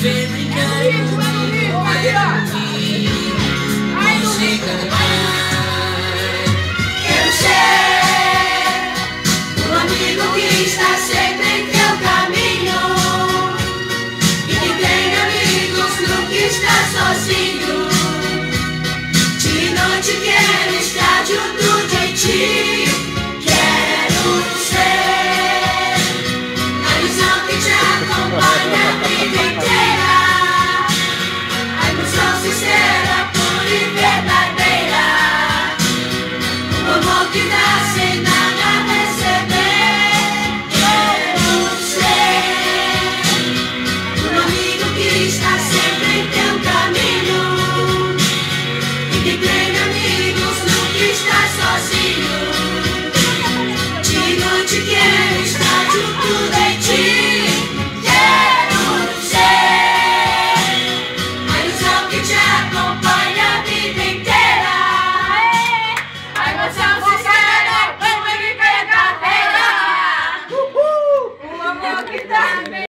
Vem brincar comigo, música do mar. Quero ser o amigo que está sempre em teu caminho e que tem amigos no que está sozinho. De noite quero estar junto de ti. Quero ser a visão que te acompanha a vida inteira.